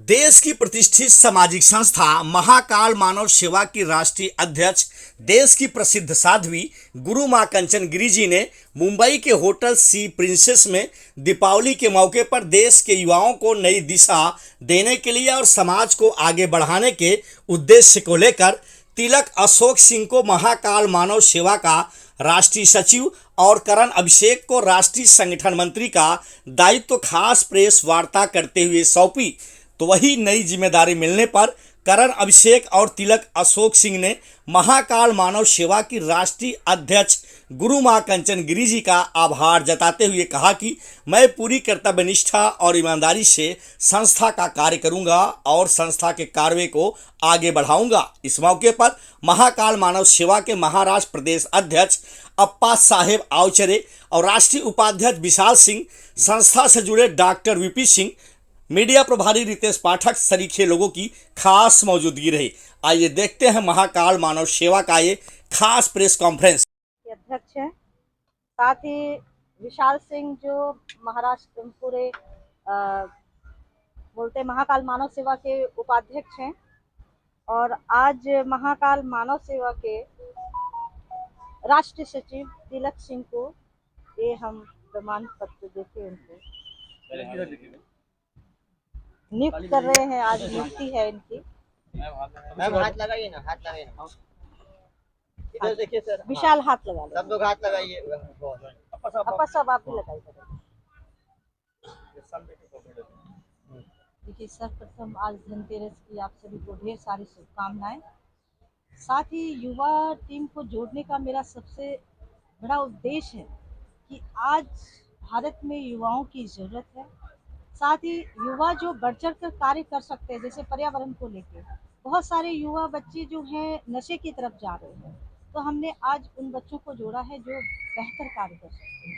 देश की प्रतिष्ठित सामाजिक संस्था महाकाल मानव सेवा की राष्ट्रीय अध्यक्ष, देश की प्रसिद्ध साध्वी गुरु मां कंचन गिरि जी ने मुंबई के होटल सी प्रिंसेस में दीपावली के मौके पर देश के युवाओं को नई दिशा देने के लिए और समाज को आगे बढ़ाने के उद्देश्य को लेकर तिलक अशोक सिंह को महाकाल मानव सेवा का राष्ट्रीय सचिव और करण अभिषेक को राष्ट्रीय संगठन मंत्री का दायित्व खास प्रेस वार्ता करते हुए सौंपी। तो वही नई जिम्मेदारी मिलने पर करण अभिषेक और तिलक अशोक सिंह ने महाकाल मानव सेवा की राष्ट्रीय अध्यक्ष गुरु मां कंचन गिरि जी का आभार जताते हुए कहा कि मैं पूरी कर्तव्यनिष्ठा और ईमानदारी से संस्था का कार्य करूंगा और संस्था के कार्य को आगे बढ़ाऊंगा। इस मौके पर महाकाल मानव सेवा के महाराष्ट्र प्रदेश अध्यक्ष अप्पा साहेब आवचरे और राष्ट्रीय उपाध्यक्ष विशाल सिंह, संस्था से जुड़े डॉक्टर वीपी सिंह, मीडिया प्रभारी रितेश पाठक सरीखे लोगों की खास मौजूदगी रही। आइए देखते हैं महाकाल मानव सेवा का ये खास प्रेस कॉन्फ्रेंस। अध्यक्ष हैं, साथ ही विशाल सिंह जो महाराष्ट्र पूरे बोलते महाकाल मानव सेवा के उपाध्यक्ष हैं, और आज महाकाल मानव सेवा के राष्ट्रीय सचिव तिलक सिंह को ये हम प्रमाण पत्र देके उनको नियुक्त कर रहे हैं। आज नियुक्ति है इनकी। मैम हाथ लगाइए ना, हाथ लगाइए ना। इधर देखिए सर, विशाल हाथ लगा लो। सब लोग हाथ लगाइए। अपा सब आप भी लगाइए। देखिए, सर्वप्रथम आज धनतेरस की आप सभी को ढेर सारी शुभकामनाएं। साथ ही युवा टीम को जोड़ने का मेरा सबसे बड़ा उद्देश्य है कि आज भारत में युवाओं की ज़रूरत है। साथ ही युवा जो बढ़ चढ़ कर कार्य कर सकते हैं, जैसे पर्यावरण को लेकर बहुत सारे युवा बच्चे जो हैं नशे की तरफ जा रहे हैं, तो हमने आज उन बच्चों को जोड़ा है जो बेहतर कार्य कर सकते हैं।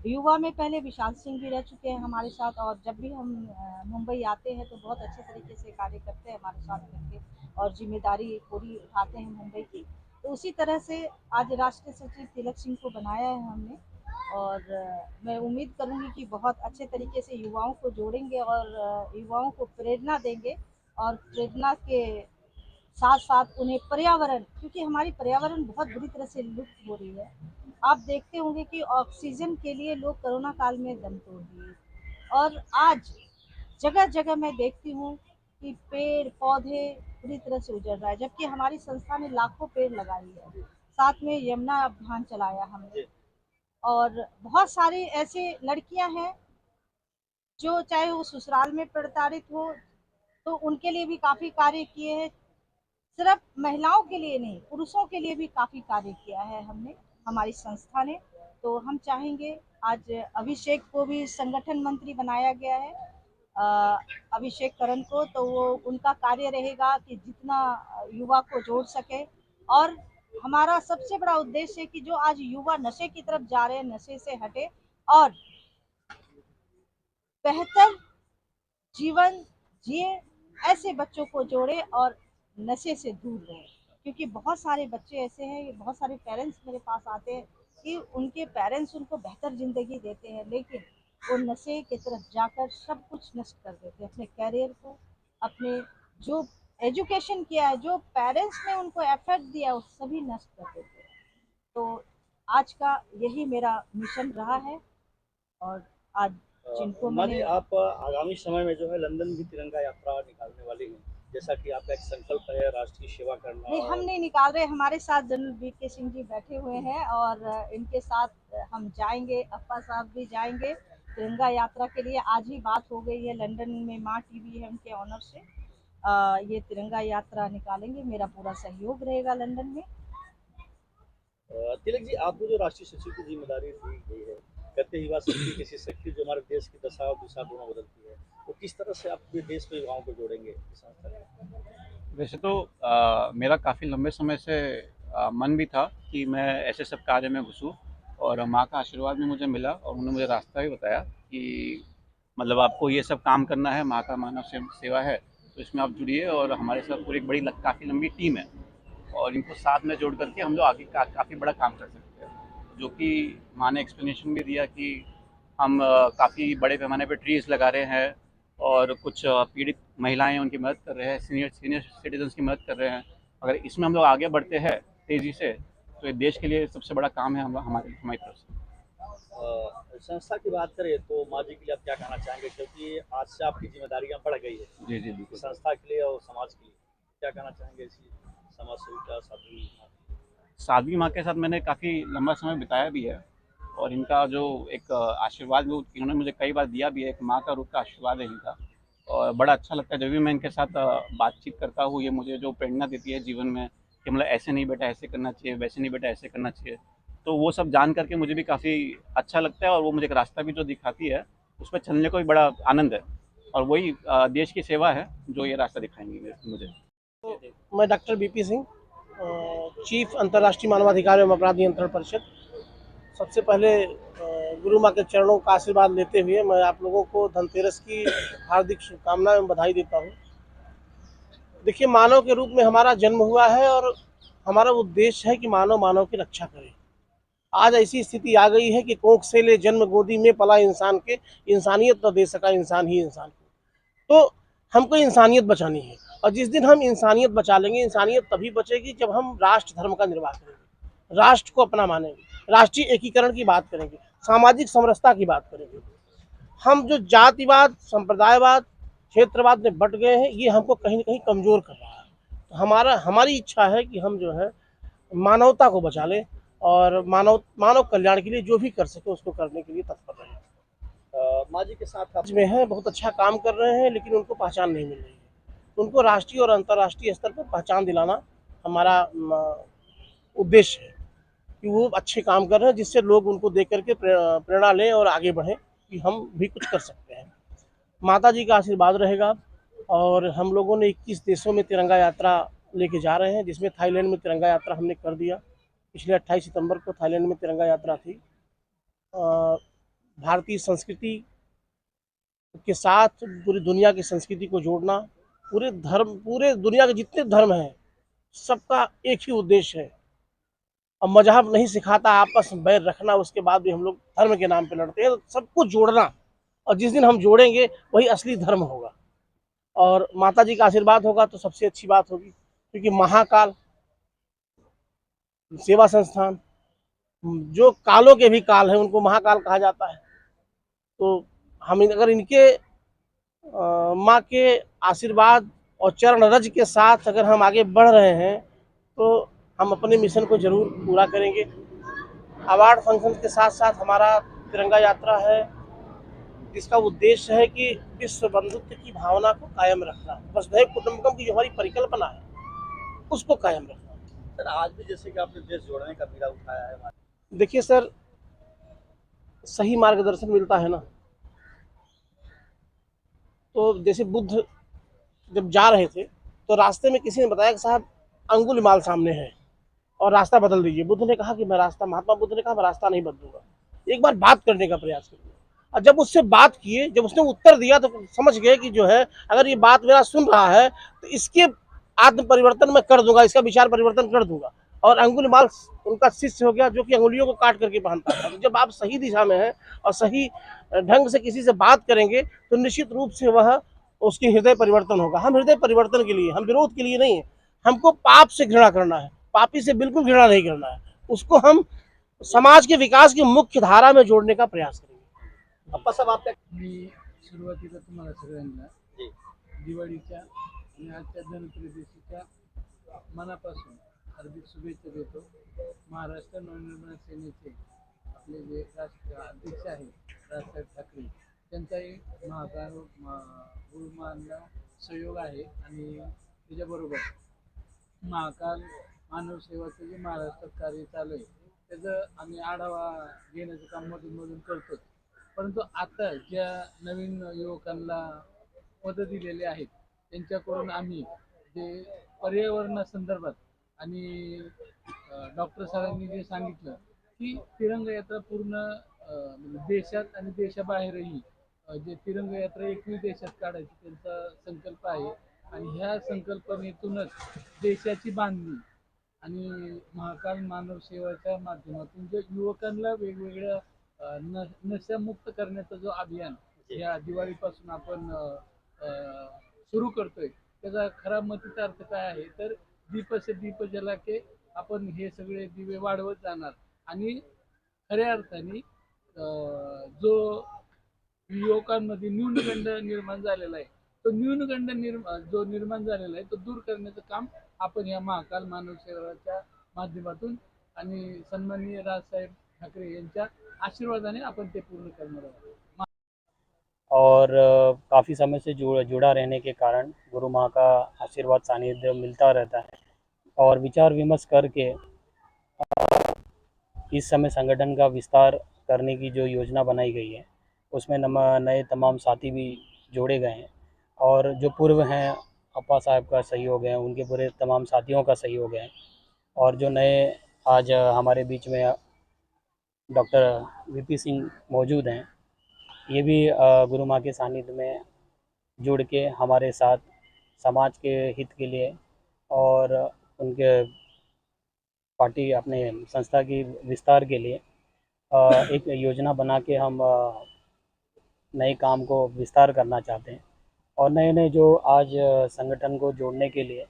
युवा में पहले विशाल सिंह भी रह चुके हैं हमारे साथ, और जब भी हम मुंबई आते हैं तो बहुत अच्छे तरीके से कार्य करते हैं हमारे साथ मिलकर और जिम्मेदारी पूरी उठाते हैं मुंबई की। तो उसी तरह से आज राष्ट्रीय सचिव तिलक सिंह को बनाया है हमने, और मैं उम्मीद करूंगी कि बहुत अच्छे तरीके से युवाओं को जोड़ेंगे और युवाओं को प्रेरणा देंगे, और प्रेरणा के साथ साथ उन्हें पर्यावरण, क्योंकि हमारी पर्यावरण बहुत बुरी तरह से लुप्त हो रही है। आप देखते होंगे कि ऑक्सीजन के लिए लोग कोरोना काल में दम तोड़ दिए, और आज जगह जगह मैं देखती हूँ कि पेड़ पौधे पूरी तरह से उजड़ रहा है, जबकि हमारी संस्था ने लाखों पेड़ लगाई है। साथ में यमुना अभियान चलाया हमने, और बहुत सारी ऐसे लड़कियां हैं जो चाहे वो ससुराल में प्रताड़ित हो तो उनके लिए भी काफ़ी कार्य किए हैं। सिर्फ महिलाओं के लिए नहीं, पुरुषों के लिए भी काफ़ी कार्य किया है हमने, हमारी संस्था ने। तो हम चाहेंगे, आज अभिषेक को भी संगठन मंत्री बनाया गया है, अभिषेक करण को, तो वो उनका कार्य रहेगा कि जितना युवा को जोड़ सके। और हमारा सबसे बड़ा उद्देश्य है कि जो आज युवा नशे की तरफ जा रहे हैं, नशे से हटे और बेहतर जीवन जिए, ऐसे बच्चों को जोड़े और नशे से दूर रहे। क्योंकि बहुत सारे बच्चे ऐसे हैं, बहुत सारे पेरेंट्स मेरे पास आते हैं कि उनके पेरेंट्स उनको बेहतर ज़िंदगी देते हैं, लेकिन वो नशे की तरफ जाकर सब कुछ नष्ट कर देते हैं, अपने कैरियर को, अपने जो एजुकेशन किया है, जो पेरेंट्स ने उनको एफर्ट दिया है, वो सभी नष्ट कर देते हैं। तो आज का यही मेरा मिशन रहा है, और आज जिनको मैंने आप आगामी समय में जो है लंदन भी तिरंगा यात्रा निकालने वाली हैं, जैसा कि आपका एक संकल्प है राष्ट्रीय सेवा करना। नहीं, हम नहीं निकाल रहे, हमारे साथ जनरल वीके सिंह जी बैठे हुए हैं, और इनके साथ हम जाएंगे, अप्पा साहब भी जाएंगे तिरंगा यात्रा के लिए। आज ही बात हो गई है लंदन में, माँ टीवी है उनके ऑनर से, ये तिरंगा यात्रा निकालेंगे, मेरा पूरा सहयोग रहेगा लंदन में। तिलक जी, आपको जो राष्ट्रीय सचिव की जिम्मेदारी दी गई है, कहते युवा शक्ति किसी शक्ति जो हमारे देश की दशा और दिशा दोनों बदलती है, वो किस तरह से आप पूरे देश के युवाओं को जोड़ेंगे इस संस्था में? वैसे तो मेरा काफ़ी लंबे समय से मन भी था कि मैं ऐसे सब कार्य में घुसूँ, और माँ का आशीर्वाद भी मुझे मिला, और उन्होंने मुझे रास्ता भी बताया कि मतलब आपको ये सब काम करना है, माँ का मानव सेवा है, तो इसमें आप जुड़िए, और हमारे साथ पूरी एक बड़ी काफ़ी लंबी टीम है, और इनको साथ में जोड़ करके हम लोग आगे काफ़ी बड़ा काम कर सकते हैं। जो कि माँ ने एक्सप्लेनेशन भी दिया कि हम काफ़ी बड़े पैमाने पे ट्रीज़ लगा रहे हैं, और कुछ पीड़ित महिलाएं हैं उनकी मदद कर रहे हैं, सीनियर सीनियर सिटीजन्स की मदद कर रहे हैं। अगर इसमें हम लोग आगे बढ़ते हैं तेज़ी से, तो ये देश के लिए सबसे बड़ा काम है हमारी हमारी तरफ से। संस्था की बात करें तो माँ जी के लिए आप क्या कहना चाहेंगे, क्योंकि आज से आपकी जिम्मेदारियां बढ़ गई है जी जी बिल्कुल। संस्था के लिए और समाज के लिए, क्या कहना चाहेंगे इसी समाज सेविका साध्वी माँ के लिए? साध्वी माँ के साथ मैंने काफ़ी लंबा समय बिताया भी है, और इनका जो एक आशीर्वाद वो इन्होंने मुझे कई बार दिया भी है, एक माँ का रूप का आशीर्वाद है इनका। और बड़ा अच्छा लगता है जब भी मैं इनके साथ बातचीत करता हूँ, ये मुझे जो प्रेरणा देती है जीवन में कि मतलब ऐसे नहीं बेटा ऐसे करना चाहिए, वैसे नहीं बेटा ऐसे करना चाहिए। तो वो सब जान करके मुझे भी काफ़ी अच्छा लगता है, और वो मुझे एक रास्ता भी जो दिखाती है उस पर चलने को भी बड़ा आनंद है। और वही देश की सेवा है जो ये रास्ता दिखाएंगी मुझे। मैं डॉक्टर बीपी सिंह, चीफ अंतर्राष्ट्रीय मानवाधिकार एवं अपराध नियंत्रण परिषद। सबसे पहले गुरु माँ के चरणों का आशीर्वाद लेते हुए मैं आप लोगों को धनतेरस की हार्दिक शुभकामनाएं एवं बधाई देता हूँ। देखिए, मानव के रूप में हमारा जन्म हुआ है और हमारा उद्देश्य है कि मानव मानव की रक्षा करे। आज ऐसी स्थिति आ गई है कि कोख से ले जन्म गोदी में पला इंसान के इंसानियत न दे सका इंसान ही इंसान को। तो हमको इंसानियत बचानी है, और जिस दिन हम इंसानियत बचा लेंगे, इंसानियत तभी बचेगी जब हम राष्ट्र धर्म का निर्वाह करेंगे, राष्ट्र को अपना मानेंगे, राष्ट्रीय एकीकरण की बात करेंगे, सामाजिक समरसता की बात करेंगे। हम जो जातिवाद, संप्रदायवाद, क्षेत्रवाद में बट गए हैं, ये हमको कहीं ना कहीं कमजोर कर रहा है। तो हमारी इच्छा है कि हम जो है मानवता को बचा लें, और मानव कल्याण के लिए जो भी कर सके उसको करने के लिए तत्पर रहें। माँ जी के साथ आप में है, बहुत अच्छा काम कर रहे हैं, लेकिन उनको पहचान नहीं मिल रही है। उनको राष्ट्रीय और अंतर्राष्ट्रीय स्तर पर पहचान दिलाना हमारा उद्देश्य है कि वो अच्छे काम कर रहे हैं, जिससे लोग उनको देख करके प्रेरणा लें और आगे बढ़ें कि हम भी कुछ कर सकते हैं। माता जी का आशीर्वाद रहेगा। और हम लोगों ने 21 देशों में तिरंगा यात्रा लेके जा रहे हैं, जिसमें थाईलैंड में तिरंगा यात्रा हमने कर दिया। पिछले 28 सितंबर को थाईलैंड में तिरंगा यात्रा थी। भारतीय संस्कृति के साथ पूरी दुनिया की संस्कृति को जोड़ना, पूरे दुनिया के जितने धर्म हैं सबका एक ही उद्देश्य है। अब मजहब नहीं सिखाता आपस में बैर रखना, उसके बाद भी हम लोग धर्म के नाम पे लड़ते हैं। तो सबको जोड़ना, और जिस दिन हम जोड़ेंगे वही असली धर्म होगा, और माता जी का आशीर्वाद होगा तो सबसे अच्छी बात होगी। क्योंकि महाकाल सेवा संस्थान, जो कालों के भी काल है, उनको महाकाल कहा जाता है। तो हम अगर इनके माँ के आशीर्वाद और चरण रज के साथ अगर हम आगे बढ़ रहे हैं, तो हम अपने मिशन को जरूर पूरा करेंगे। अवार्ड फंक्शन के साथ साथ हमारा तिरंगा यात्रा है, जिसका उद्देश्य है कि विश्व बंधुत्व की भावना को कायम रखना, वसुधैव कुटुंबकम की जो हमारी परिकल्पना है उसको कायम रखना। सर आज भी जैसे कि आपने देश जोड़ने का बीड़ा उठाया है, देखिए सर, सही मार्गदर्शन मिलता है ना। तो जैसे बुद्ध जब जा रहे थे तो रास्ते में किसी ने बताया कि साहब अंगुलीमाल सामने है और रास्ता बदल दीजिए। बुद्ध ने कहा कि महात्मा बुद्ध ने कहा मैं रास्ता नहीं बदलूंगा, एक बार बात करने का प्रयास करिए। और जब उससे बात किए, जब उसने उत्तर दिया, तो समझ गए कि जो है अगर ये बात मेरा सुन रहा है तो इसके आत्म परिवर्तन मैं कर दूंगा, इसका विचार परिवर्तन कर दूंगा। और अंगुलीमाल उनका शिष्य हो गया, जो कि अंगुलियों को काट करके पहनता था। तो जब आप सही दिशा में हैं और सही ढंग से किसी से बात करेंगे तो निश्चित रूप से वह उसकी हृदय परिवर्तन होगा। हम हृदय परिवर्तन के लिए, हम विरोध के लिए नहीं है। हमको पाप से घृणा करना है, पापी से बिल्कुल घृणा नहीं करना है। उसको हम समाज के विकास की मुख्य धारा में जोड़ने का प्रयास करेंगे। अप्पा साहब आप क्या मी सुरुवातीला तुम्हाला सगळ्यांना जी दिवाळीच्या आणि आजच्या धनत्रयोदशीच्या मनापासून हार्दिक शुभेच्छा देतो। महाराष्ट्र नवनिर्माण सेनेचे आपले जे राष्ट्रीय अध्यक्ष आहेत राजसाहेब ठाकरे, त्यांचाही महाकाल गुरुमानला सहयोग आहे, आणि त्याच्याबरोबर महाकाल मानव सेवाचं जे महाराष्ट्रात कार्य चालू आहे त्याचं आम्ही आढावा घेण्याचं काम मधून करतो। परंतु आता ज्या नवीन युवकांना पदं दिलेली आहेत त्यांच्याकडून आम्ही जे पर्यावरणासंदर्भात आणि डॉक्टर सरांनी जे सांगितलं की तिरंगा यात्रा पूर्ण म्हणजे देशात आणि देशाबाहेरही जे तिरंगा यात्रा 21 देशात काढायची त्यांचा संकल्प आहे, आणि ह्या संकल्पनेतूनच देशाची बांधणी आणि महाकाल मानव सेवाच्या माध्यमातून जे युवकांना वेगवेगळ्या नशामुक्त करण्याचा जो अभियान या दिवाळीपासून आपण सुरू करतोय, त्याचा खरा मतितार्थ अर्थ काय आहे तर दीप से दीप जला के आपण हे सगळे दिवे वाढवत जाणार आणि खऱ्या अर्थाने जो युवकांमध्ये न्यूनगंड निर्माण झालेला आहे, तो न्यूनगंड जो निर्माण झालेला आहे तो दूर करण्याचं काम आपण या महाकाल मानव सेवाच्या माध्यमातून आणि सन्माननीय राजसाहेब ठाकरे यांच्या आशीर्वादाने आपण ते पूर्ण करणार आहोत. और काफ़ी समय से जुड़ा रहने के कारण गुरु माँ का आशीर्वाद सानिध्य मिलता रहता है और विचार विमर्श करके इस समय संगठन का विस्तार करने की जो योजना बनाई गई है उसमें नए तमाम साथी भी जोड़े गए हैं और जो पूर्व हैं अप्पा साहब का सहयोग है, उनके पूरे तमाम साथियों का सहयोग है और जो नए आज हमारे बीच में डॉक्टर वीपी सिंह मौजूद हैं, ये भी गुरु माँ के सानिध्य में जुड़ के हमारे साथ समाज के हित के लिए और उनके पार्टी अपने संस्था की विस्तार के लिए एक योजना बना के हम नए काम को विस्तार करना चाहते हैं और नए नए जो आज संगठन को जोड़ने के लिए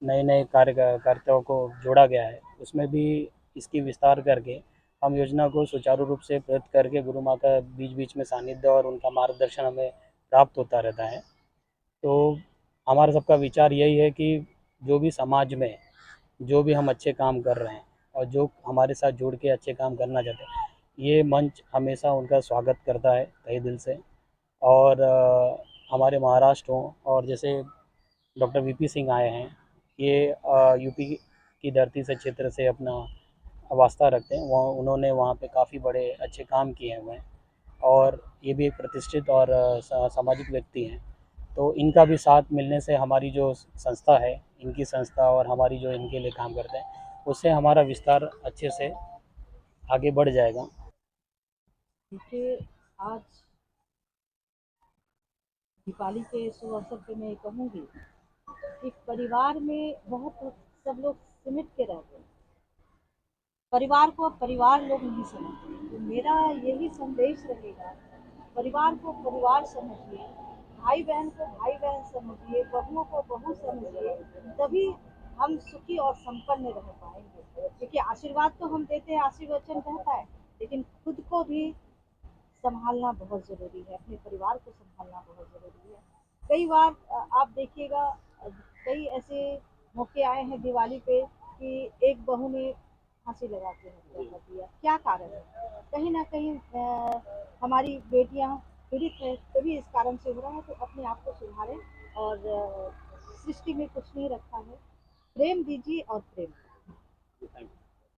नए नए कार्यकर्ताओं को जोड़ा गया है, उसमें भी इसकी विस्तार करके हम योजना को सुचारू रूप से प्रयत्न करके गुरु माँ का बीच बीच में सानिध्य और उनका मार्गदर्शन हमें प्राप्त होता रहता है। तो हमारा सबका विचार यही है कि जो भी समाज में जो भी हम अच्छे काम कर रहे हैं और जो हमारे साथ जुड़ के अच्छे काम करना चाहते हैं, ये मंच हमेशा उनका स्वागत करता है तहे दिल से। और हमारे महाराष्ट्र हों और जैसे डॉक्टर वीपी सिंह आए हैं, ये यूपी की धरती से क्षेत्र से अपना वास्ता रखते हैं, वहाँ उन्होंने वहाँ पे काफ़ी बड़े अच्छे काम किए हुए हैं और ये भी एक प्रतिष्ठित और सामाजिक व्यक्ति हैं। तो इनका भी साथ मिलने से हमारी जो संस्था है, इनकी संस्था और हमारी जो इनके लिए काम करते हैं, उससे हमारा विस्तार अच्छे से आगे बढ़ जाएगा। देखिए, आज दीपावली के शुभ अवसर पे मैं कहूँगी कि परिवार में बहुत सब लोग सिमट के रहते हैं, परिवार को परिवार लोग नहीं समझते। तो मेरा यही संदेश रहेगा, परिवार को परिवार समझिए, भाई बहन को भाई बहन समझिए, बहुओं को बहू समझिए, तभी हम सुखी और संपन्न रह पाएंगे। देखिए, आशीर्वाद तो हम देते हैं, आशीर्वचन रहता है, लेकिन खुद को भी संभालना बहुत ज़रूरी है, अपने परिवार को संभालना बहुत ज़रूरी है। कई बार आप देखिएगा, कई ऐसे मौके आए हैं दिवाली पे कि एक बहू ने फांसी लगा के हत्या कर दिया। क्या कारण है? कहीं ना कहीं हमारी बेटियां पीड़ित है, तभी इस कारण से हो रहा है। तो अपने आप को सुधारें और सृष्टि में कुछ नहीं रखा है, प्रेम दीजिए और प्रेम।